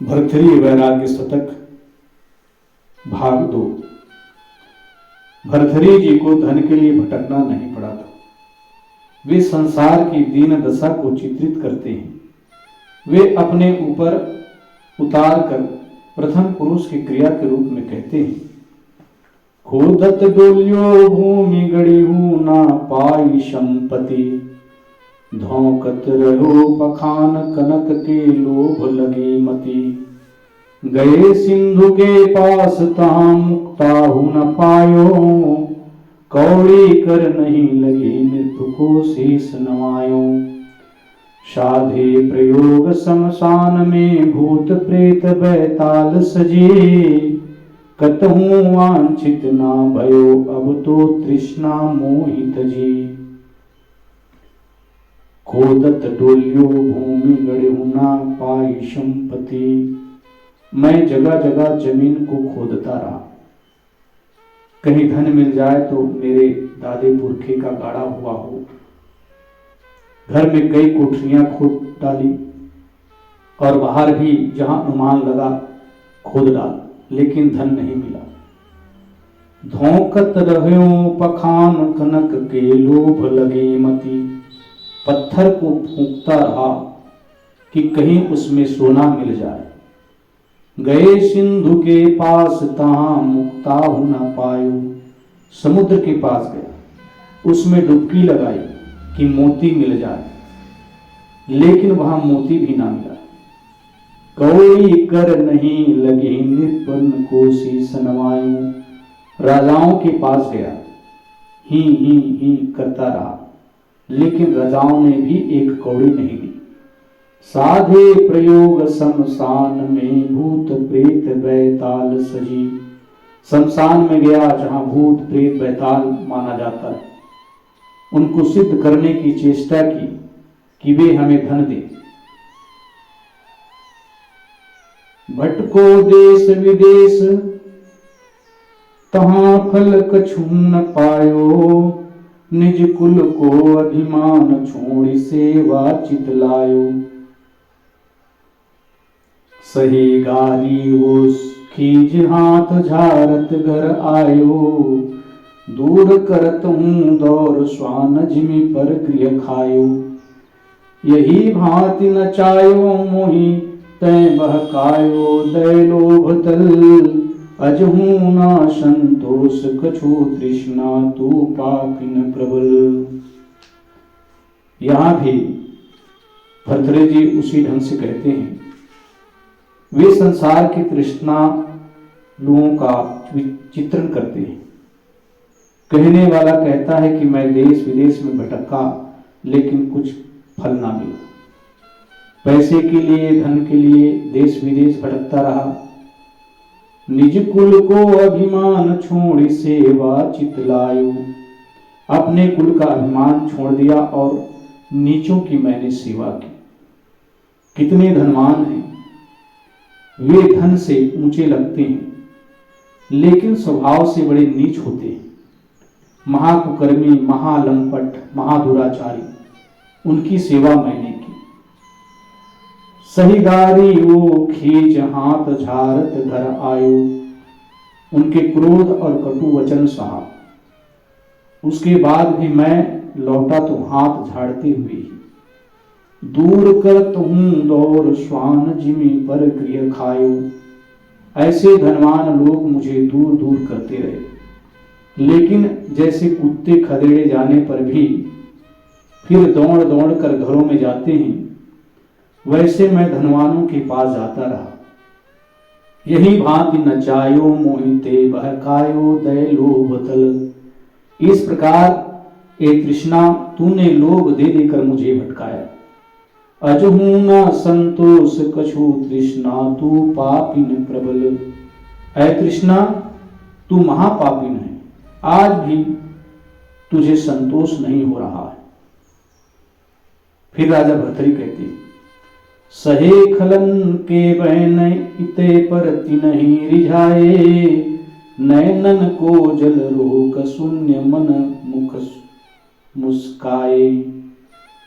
भर्तृहरि वैराग्य शतक भाग 2। भर्तृहरि जी को धन के लिए भटकना नहीं पड़ा था। वे संसार की दीन दशा को चित्रित करते हैं। वे अपने ऊपर उतार कर प्रथम पुरुष की क्रिया के रूप में कहते हैं, खोदत डोलियो भूमि गड़ी हूं ना पाई संपत्ति, धौकत रहो पखान कनक के लोभ लगी मति, गए सिंधु के पास तहां मुक्ता हूं न पायो, कौड़ी कर नहीं लगी मृत्यु को शीस नवायो, साधे प्रयोग शमशान में भूत प्रेत बैताल सजे, कतहूं वांछित ना भयो अब तो तृष्णा मोहित जी, खोदत डोलियो भूमि गढ़हु ना पाई संपत्ति। मैं जगह जगह जमीन को खोदता रहा, कहीं धन मिल जाए तो मेरे दादे पुरखे का गाड़ा हुआ हो। घर में कई कोठरियां खोद डाली और बाहर भी जहां अनुमान लगा खोद डाल, लेकिन धन नहीं मिला। धोकत रहो पखान कनक के लोभ लगे मति, पत्थर को फूंकता रहा कि कहीं उसमें सोना मिल जाए। गए सिंधु के पास तहां मुक्ता हूं न पायो, समुद्र के पास गया, उसमें डुबकी लगाई कि मोती मिल जाए, लेकिन वहां मोती भी ना मिला। कौड़ी कर नहीं लगी निपन को शीस नवायूं, राजाओं के पास गया, ही करता रहा, लेकिन राजाओं ने भी एक कौड़ी नहीं दी। साधे प्रयोग शमशान में भूत प्रेत बैताल सजी, शमशान में गया जहां भूत प्रेत बैताल माना जाता है, उनको सिद्ध करने की चेष्टा की कि वे हमें धन दे। भटको देश विदेश तहां फल कछु न पायो, निज कुल को अभिमान छोड़ सेवा चित लायो, सही गारी हो खीज हाथ झारत घर आयो, दूर करत हूं दौर स्वान जिमि पर गृह खायो, यही भांति नचायो मोहि तै बहकायो, दय लोभ तल अजहू ना संतोष कछु तृष्णा तू पापिन प्रबल। यहां भी भर्तृहरि जी उसी ढंग से कहते हैं। वे संसार की तृष्णा लोगों का चित्रण करते हैं। कहने वाला कहता है कि मैं देश विदेश में भटका, लेकिन कुछ फल ना मिला। पैसे के लिए, धन के लिए देश विदेश भटकता रहा। निज कुल को अभिमान छोड़ सेवा चित लायो, अपने कुल का अभिमान छोड़ दिया और नीचों की मैंने सेवा की। कितने धनवान हैं, वे धन से ऊंचे लगते हैं, लेकिन स्वभाव से बड़े नीच होते हैं। महाकुकर्मी, महालंपट, महादुराचारी, उनकी सेवा मैंने की। सही गारी वो खींच हाथ झारत घर आयो, उनके क्रोध और कटु वचन सहा, उसके बाद भी मैं लौटा तो हाथ झाड़ते हुए ही। दूर करत हूं दौर स्वान जिमि पर गृह खायो, ऐसे धनवान लोग मुझे दूर दूर करते रहे, लेकिन जैसे कुत्ते खदेड़े जाने पर भी फिर दौड़ दौड़ कर घरों में जाते हैं, वैसे मैं धनवानों के पास जाता रहा। यही भांति नचायो मोहिते बहकायो दय लोभ तल, इस प्रकार ए तृष्णा तूने लोभ दे देकर मुझे भटकाया। अजहू न संतोष कछु तृष्णा तू पापिन प्रबल, ऐ तृष्णा तू महापापिन है, आज भी तुझे संतोष नहीं हो रहा है। फिर राजा भर्तृहरि कहते हैं, सहे खलन के बहन इते पर तिनहि रिझाए, नयनन को जल रोक शून्य मन मुख मुस्काए,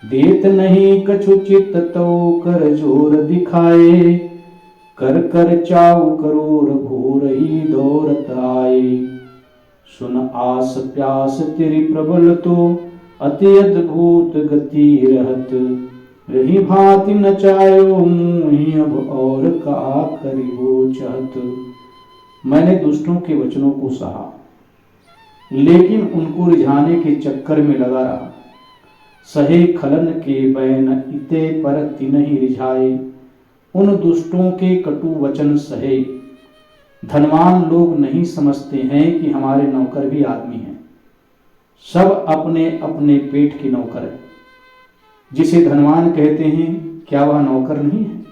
देत नहीं कछु चित तो कर जोर दिखाए, कर कर चाऊ करोर भोर ही दौरत आए। सुन आस प्यास तेरी प्रबल तो अति अद्भुत गति रहत। रही भांति नचायो मुहि अब और का करिबो चाहत। मैंने दुष्टों के वचनों को सहा, लेकिन उनको रिझाने के चक्कर में लगा रहा। सहे खलन के बैन इते पर तिनहि रिझाए। उन दुष्टों के कटु वचन सहे। धनवान लोग नहीं समझते हैं कि हमारे नौकर भी आदमी हैं। सब अपने अपने पेट के नौकर हैं। जिसे धनवान कहते हैं, क्या वह नौकर नहीं है?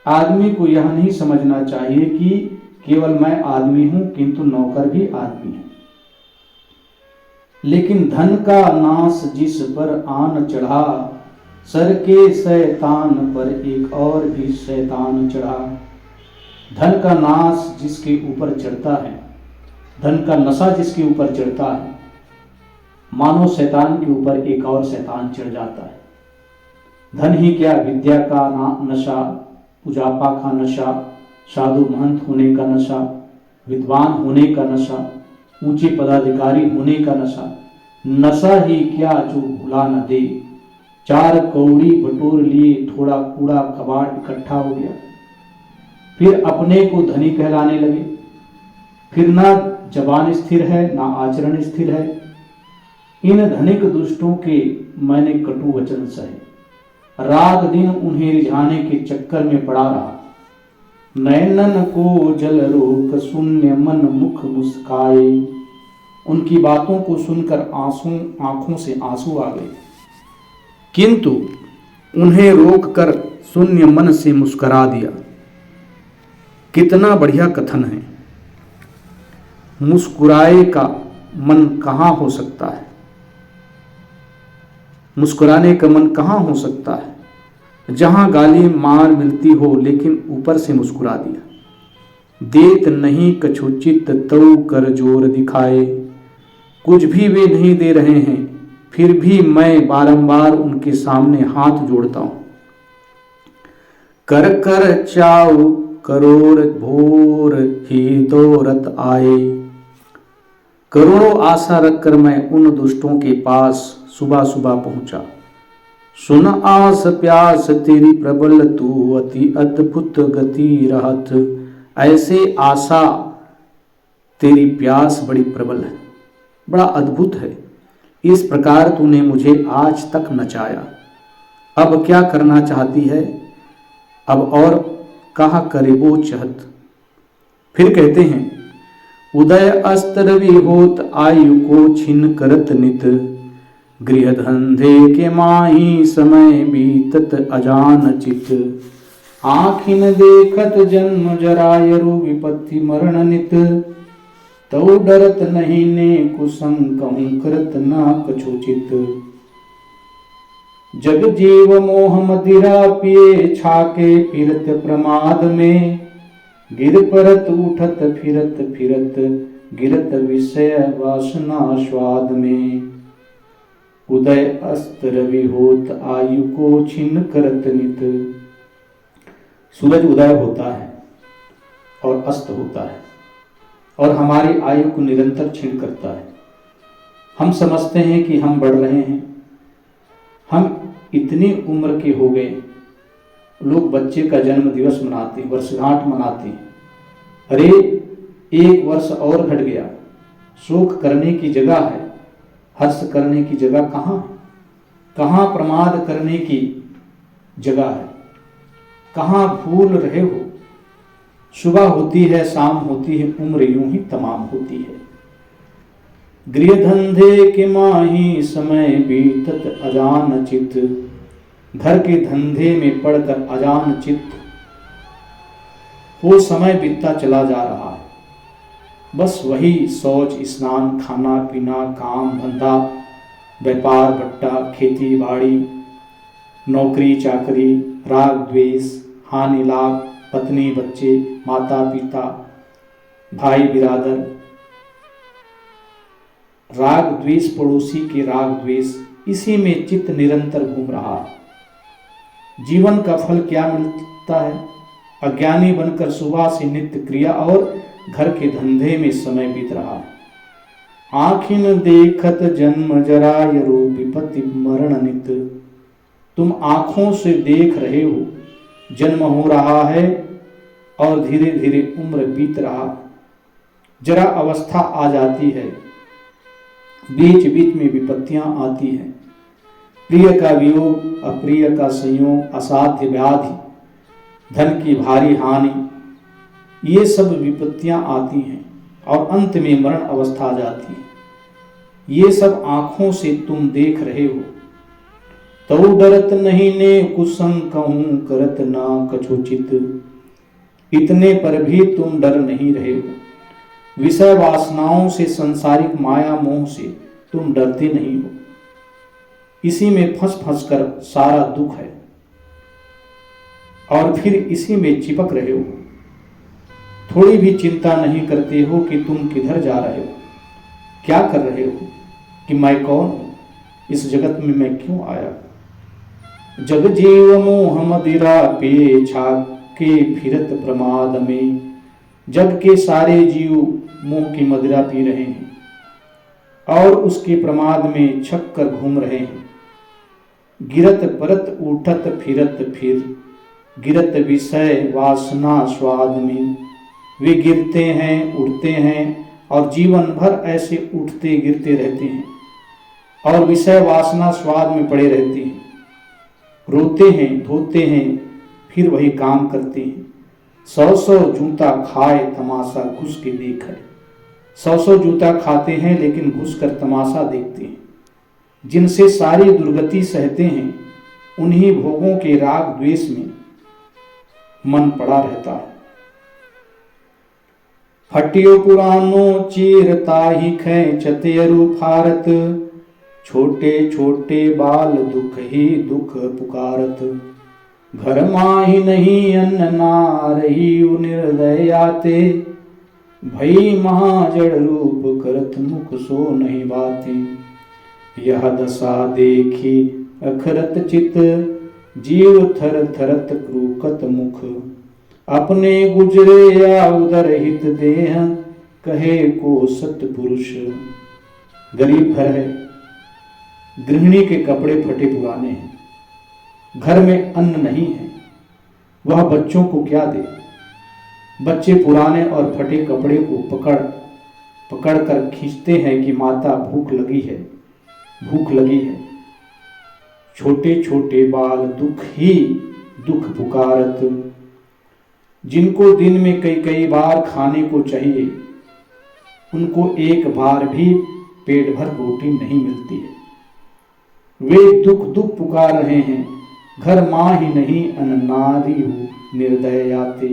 आदमी को यह नहीं समझना चाहिए कि केवल मैं आदमी हूं, किंतु नौकर भी आदमी है। लेकिन धन का नाश जिस पर आन चढ़ा, सर के शैतान पर एक और भी शैतान चढ़ा। धन का नाश जिसके ऊपर चढ़ता है, धन का नशा जिसके ऊपर चढ़ता है, मानो शैतान के ऊपर एक और शैतान चढ़ जाता है। धन ही क्या, विद्या का नशा, उजापा का नशा, साधु महंत होने का नशा, विद्वान होने का नशा, ऊंचे पदाधिकारी होने का नशा। नशा ही क्या जो भुला न दे। 4 कौड़ी बटोर लिए, थोड़ा कूड़ा कबाड़ इकट्ठा हो गया। फिर अपने को धनी कहलाने लगे। फिर ना जबान स्थिर है, ना आचरण स्थिर है। इन धनिक दुष्टों के मैंने कटु वचन सहे। रात दिन उन्हें रिझाने के चक्कर में पड़ा रहा। नैनन को जल रोक शून्य मन मुख मुस्काए। उनकी बातों को सुनकर आंखों से आंसू आ गए, किंतु उन्हें रोक कर शून्य मन से मुस्करा दिया। कितना बढ़िया कथन है। मुस्कुराए का मन कहाँ हो सकता है? मुस्कुराने का मन कहाँ हो सकता है? जहां गाली मार मिलती हो, लेकिन ऊपर से मुस्कुरा दिया। देत नहीं कछुचित तऊ कर जोर दिखाए। कुछ भी वे नहीं दे रहे हैं, फिर भी मैं बारंबार उनके सामने हाथ जोड़ता हूं। कर कर चाऊ करोड़ भोर ही दौरत आए। करोड़ों आशा रखकर मैं उन दुष्टों के पास सुबह सुबह पहुंचा। सुन आस प्यास तेरी प्रबल तू अति अद्भुत गति रहत। ऐसे आशा तेरी प्यास बड़ी प्रबल है, बड़ा अद्भुत है। इस प्रकार तूने मुझे आज तक नचाया। अब क्या करना चाहती है? अब और कहा करीबो चहत। फिर कहते हैं, उदय अस्त रवि होत आयु को छिन करत नित। गृह धंधे के माही समय बीतत अजान चित। आँखिन देखत जन्म जरायरु विपत्ति मरण नित। तौ डरत नहीं ने कुसंग कहूँ करत ना कछुचित। जग जीव मोह मदिरा पिए छाके फिरत प्रमाद में। गिर परत उठत फिरत फिरत गिरत विषय वासना स्वाद में। उदय अस्त रवि होत आयु को छिन्न करत नित। सूरज उदय होता है और अस्त होता है और हमारी आयु को निरंतर छीन करता है। हम समझते हैं कि हम बढ़ रहे हैं, हम इतनी उम्र के हो गए। लोग बच्चे का जन्म दिवस मनाते हैं, वर्षगांठ मनाते हैं। अरे 1 वर्ष और घट गया। शोक करने की जगह है, हर्ष करने की जगह कहाँ है? कहाँ प्रमाद करने की जगह है? कहाँ भूल रहे हो? सुबह होती है, शाम होती है, उम्र यूं ही तमाम होती है। गृह धंधे के माही समय बीतत अजान चित। घर के धंधे में पड़कर अजान चित्त वो समय बीतता चला जा रहा है। बस वही शौच, स्नान, खाना पीना, काम धंधा, व्यापार बट्टा, खेती बाड़ी, नौकरी चाकरी, राग द्वेष, हानि लाभ, पत्नी बच्चे, माता पिता, भाई बिरादर, राग द्वेष, पड़ोसी के राग द्वेष, इसी में चित्त निरंतर घूम रहा है। जीवन का फल क्या मिलता है? अज्ञानी बनकर सुबह से नित्य क्रिया और घर के धंधे में समय बीत रहा है। आँखिन देखत जन्म जराय रूप विपत्ति मरण नित। तुम आंखों से देख रहे हो, जन्म हो रहा है और धीरे धीरे उम्र बीत रहा है। जरा अवस्था आ जाती है, बीच बीच में विपत्तियां आती हैं। प्रिय का वियोग, अप्रिय का संयोग, असाध्य व्याधि, धन की भारी हानि, ये सब विपत्तियां आती हैं और अंत में मरण अवस्था आ जाती है। ये सब आंखों से तुम देख रहे हो। तो डरत नहीं ने कुसंग कहूं करत ना कछुचित। इतने पर भी तुम डर नहीं रहे हो। विषय वासनाओं से, संसारिक माया मोह से तुम डरते नहीं हो। इसी में फंस फंस कर सारा दुख है और फिर इसी में चिपक रहे हो। थोड़ी भी चिंता नहीं करते हो कि तुम किधर जा रहे हो, क्या कर रहे हो, कि मैं कौन हूं, इस जगत में मैं क्यों आया। जग जीव मोह मदिरा पे छाके फिरत प्रमाद में। जग के सारे जीव मोह की मदिरा पी रहे हैं और उसके प्रमाद में छक कर घूम रहे हैं। गिरत परत उठत फिरत फिर, गिरत विषय वासना स्वाद में। वे गिरते हैं, उठते हैं और जीवन भर ऐसे उठते गिरते रहते हैं और विषय वासना स्वाद में पड़े रहते हैं। रोते हैं, धोते हैं, फिर वही काम करते हैं। 100 जूता खाए तमाशा घुस के देखे। 100 जूता खाते हैं लेकिन घुस कर तमाशा देखते हैं। जिनसे सारी दुर्गति सहते हैं, उन्हीं भोगों के राग द्वेष में मन पड़ा रहता है। फटियो पुरानो चीरता ही खेचते अरु फारत। छोटे छोटे बाल दुख ही दुख पुकारत। घर माही नहीं अन्न नारही निर्दय आते। भई महाजड़ रूप करत मुख सो नहीं बाते। यह दशा देखी अखरत चित, जीव थर थरत क्रूकत मुख। अपने गुजरे या उदर हित देह, कहे को सतपुरुष। गरीब घर है, गृहिणी के कपड़े फटे पुराने हैं, घर में अन्न नहीं है, वह बच्चों को क्या दे। बच्चे पुराने और फटे कपड़े को पकड़ कर खींचते हैं कि माता भूख लगी है, भूख लगी है। छोटे छोटे बाल दुख ही दुख पुकारत। जिनको दिन में कई कई बार खाने को चाहिए, उनको एक बार भी पेट भर रोटी नहीं मिलती है। वे दुख दुख पुकार रहे हैं। घर माँ ही नहीं अन्न नारी हो निर्दय आते।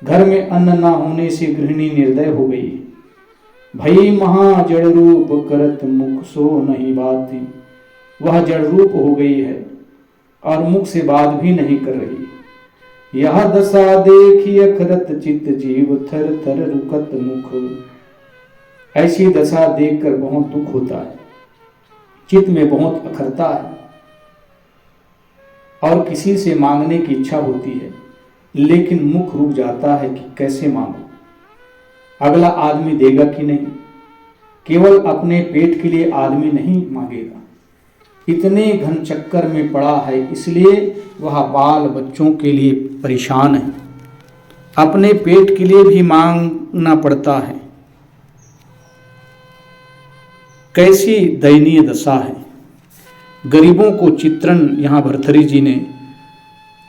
घर में अन्न ना होने से गृहिणी निर्दय हो गई। भई महा जड़ रूप करत मुख सो नहीं बाती। वह जड़ रूप हो गई है और मुख से बात भी नहीं कर रही। यह दशा देखी अखरत चित, जीव थर थर रुकत मुख। ऐसी दशा देखकर बहुत दुख होता है, चित्त में बहुत अखरता है और किसी से मांगने की इच्छा होती है, लेकिन मुख रुक जाता है कि कैसे मांगो, अगला आदमी देगा कि नहीं। केवल अपने पेट के लिए आदमी नहीं मांगेगा। इतने घन चक्कर में पड़ा है, इसलिए वह बाल बच्चों के लिए परेशान है। अपने पेट के लिए भी मांगना पड़ता है। कैसी दयनीय दशा है। गरीबों को चित्रण यहाँ भर्तृहरि जी ने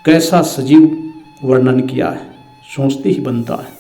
कैसा सजीव वर्णन किया है, सोचते ही बनता है।